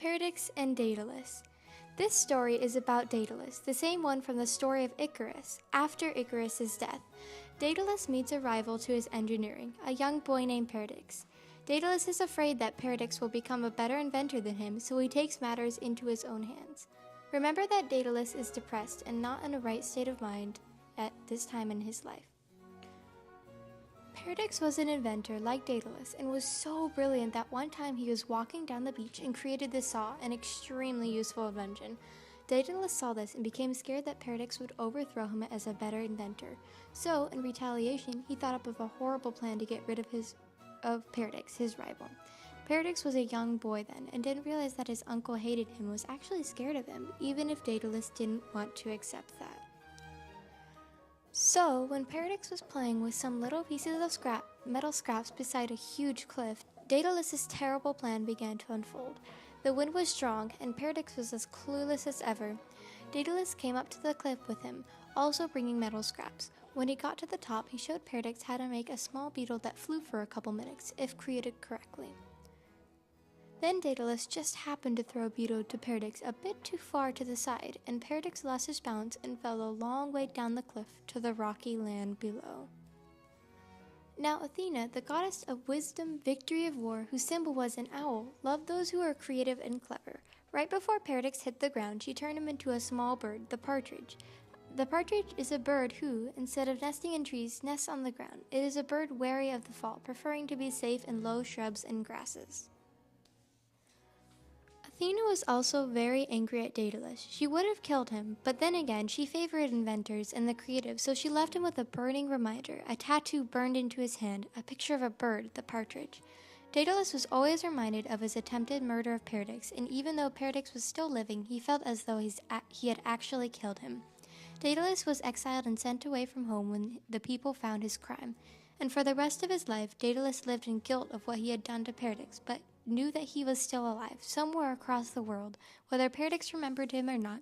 Paradix and Daedalus. This story is about Daedalus, the same one from the story of Icarus. After Icarus's death, Daedalus meets a rival to his engineering, a young boy named Paradix. Daedalus is afraid that Paradix will become a better inventor than him, so he takes matters into his own hands. Remember that Daedalus is depressed and not in a right state of mind at this time in his life. Paradix was an inventor like Daedalus and was so brilliant that one time he was walking down the beach and created the saw, an extremely useful invention. Daedalus saw this and became scared that Paradix would overthrow him as a better inventor. So, in retaliation, he thought up of a horrible plan to get rid of Paradix, his rival. Paradix was a young boy then and didn't realize that his uncle hated him and was actually scared of him, even if Daedalus didn't want to accept that. So, when Paradix was playing with some little pieces of metal scraps beside a huge cliff, Daedalus's terrible plan began to unfold. The wind was strong, and Paradix was as clueless as ever. Daedalus came up to the cliff with him, also bringing metal scraps. When he got to the top, he showed Paradix how to make a small beetle that flew for a couple minutes, if created correctly. Then Daedalus just happened to throw a beetle to Paradix a bit too far to the side, and Paradix lost his balance and fell a long way down the cliff to the rocky land below. Now Athena, the goddess of wisdom, victory of war, whose symbol was an owl, loved those who are creative and clever. Right before Paradix hit the ground, she turned him into a small bird, the partridge. The partridge is a bird who, instead of nesting in trees, nests on the ground. It is a bird wary of the fall, preferring to be safe in low shrubs and grasses. Athena was also very angry at Daedalus. She would have killed him, but then again, she favored inventors and the creative, so she left him with a burning reminder, a tattoo burned into his hand, a picture of a bird, the partridge. Daedalus was always reminded of his attempted murder of Paradix, and even though Paradix was still living, he felt as though he had actually killed him. Daedalus was exiled and sent away from home when the people found his crime, and for the rest of his life, Daedalus lived in guilt of what he had done to Paradix, but knew that he was still alive, somewhere across the world, whether Paradix remembered him or not,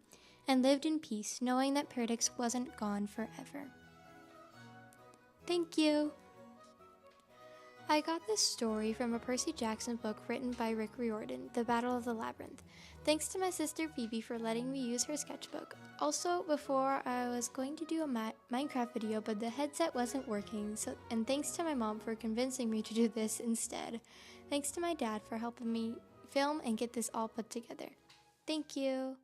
and lived in peace, knowing that Paradix wasn't gone forever. Thank you! I got this story from a Percy Jackson book written by Rick Riordan, The Battle of the Labyrinth. Thanks to my sister Phoebe for letting me use her sketchbook. Also, before I was going to do a Minecraft video, but the headset wasn't working, and thanks to my mom for convincing me to do this instead. Thanks to my dad for helping me film and get this all put together. Thank you!